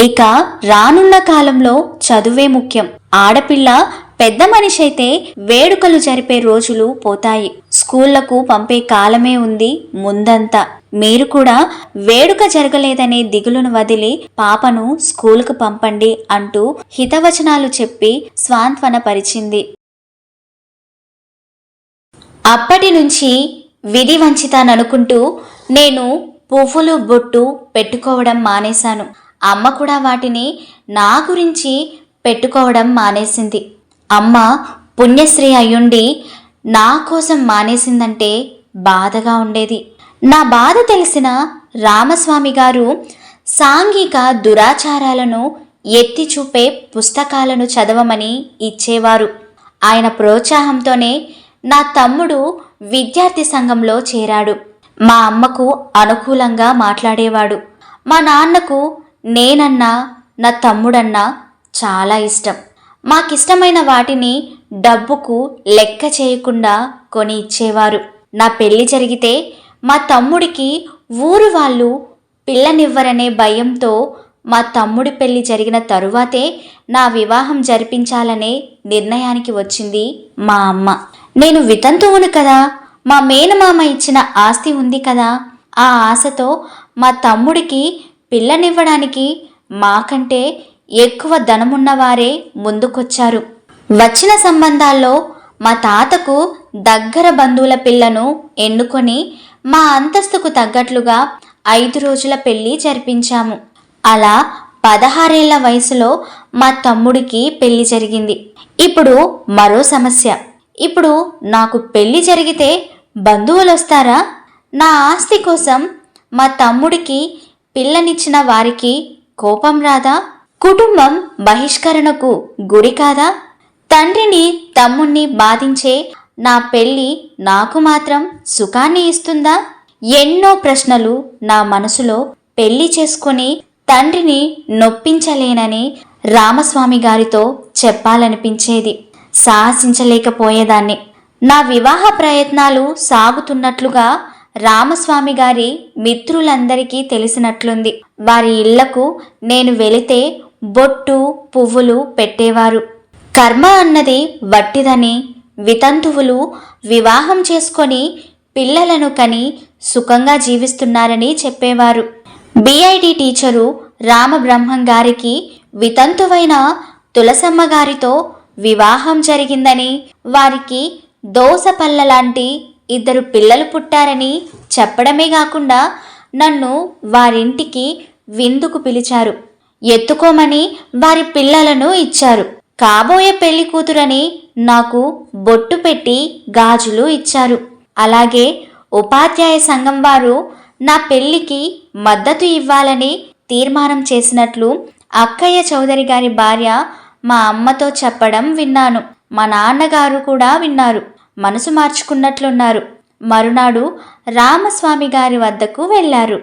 ఇక రానున్న కాలంలో చదువే ముఖ్యం. ఆడపిల్ల పెద్ద మనిషి అయితే వేడుకలు జరిపే రోజులు పోతాయి. స్కూళ్లకు పంపే కాలమే ఉంది ముందంతా. మీరు కూడా వేడుక జరగలేదనే దిగులును వదిలి పాపను స్కూలుకు పంపండి అంటూ హితవచనాలు చెప్పి స్వాంత్వన పరిచింది. అప్పటి నుంచి విధి వంచితాననుకుంటూ నేను పువ్వులు బొట్టు పెట్టుకోవడం మానేశాను. అమ్మ కూడా వాటిని నా గురించి పెట్టుకోవడం మానేసింది. అమ్మ పుణ్యశ్రీ అయ్యుండి నా కోసం మానేసిందంటే బాధగా ఉండేది. నా బాధ తెలిసిన రామస్వామి గారు సాంఘిక దురాచారాలను ఎత్తి చూపే పుస్తకాలను చదవమని ఇచ్చేవారు. ఆయన ప్రోత్సాహంతోనే నా తమ్ముడు విద్యార్థి సంఘంలో చేరాడు. మా అమ్మకు అనుకూలంగా మాట్లాడేవాడు. మా నాన్నకు నేనన్నా నా తమ్ముడన్నా చాలా ఇష్టం. మాకిష్టమైన వాటిని డబ్బుకు లెక్క చేయకుండా కొని ఇచ్చేవారు. నా పెళ్లి జరిగితే మా తమ్ముడికి ఊరు వాళ్ళు పిల్లనివ్వరనే భయంతో మా తమ్ముడి పెళ్లి జరిగిన తరువాతే నా వివాహం జరిపించాలనే నిర్ణయానికి వచ్చింది మా అమ్మ. నేను వితంతువును కదా, మా మేనమామ ఇచ్చిన ఆస్తి ఉంది కదా, ఆ ఆశతో మా తమ్ముడికి పిల్లనివ్వడానికి మాకంటే ఎక్కువ ధనమున్నవారే ముందుకొచ్చారు. వచ్చిన సంబంధాల్లో మా తాతకు దగ్గర బంధువుల పిల్లను ఎన్నుకొని మా అంతస్తుకు తగ్గట్లుగా 5 రోజుల పెళ్లి జరిపించాము. అలా 16 ఏళ్ల వయసులో మా తమ్ముడికి పెళ్లి జరిగింది. ఇప్పుడు మరో సమస్య. ఇప్పుడు నాకు పెళ్లి జరిగితే బంధువులు వస్తారా? నా ఆస్తి కోసం మా తమ్ముడికి పిల్లనిచ్చిన వారికి కోపం రాదా? కుటుంబం బహిష్కరణకు గురి కాదా? తండ్రిని తమ్ముణ్ణి బాధించే నా పెళ్లి నాకు మాత్రం సుఖాన్ని ఇస్తుందా? ఎన్నో ప్రశ్నలు నా మనసులో. పెళ్లి చేసుకుని తండ్రిని నొప్పించలేనని రామస్వామి గారితో చెప్పాలనిపించేది. సాహసించలేకపోయేదాన్ని. నా వివాహ ప్రయత్నాలు సాగుతున్నట్లుగా రామస్వామి గారి మిత్రులందరికీ తెలిసినట్లుంది. వారి ఇళ్లకు నేను వెళితే బొట్టు పువ్వులు పెట్టేవారు. కర్మ అన్నది వట్టిదని, వితంతువులు వివాహం చేసుకొని పిల్లలను కని సుఖంగా జీవిస్తున్నారని చెప్పేవారు. బిఐడి టీచరు రామబ్రహ్మం గారికి వితంతువైన తులసమ్మ గారితో వివాహం జరిగిందని, వారికి దోసపల్లలాంటి 2 పిల్లలు పుట్టారని చెప్పడమే కాకుండా నన్ను వారింటికి విందుకు పిలిచారు. ఎత్తుకోమని వారి పిల్లలను ఇచ్చారు. కాబోయే పెళ్లి కూతురని నాకు బొట్టు పెట్టి గాజులు ఇచ్చారు. అలాగే ఉపాధ్యాయ సంఘం వారు నా పెళ్లికి మద్దతు ఇవ్వాలని తీర్మానం చేసినట్లు అక్కయ్య చౌదరి గారి భార్య మా అమ్మతో చెప్పడం విన్నాను. మా నాన్నగారు కూడా విన్నారు. మనసు మార్చుకున్నట్లున్నారు. మరునాడు రామస్వామి గారి వద్దకు వెళ్ళారు.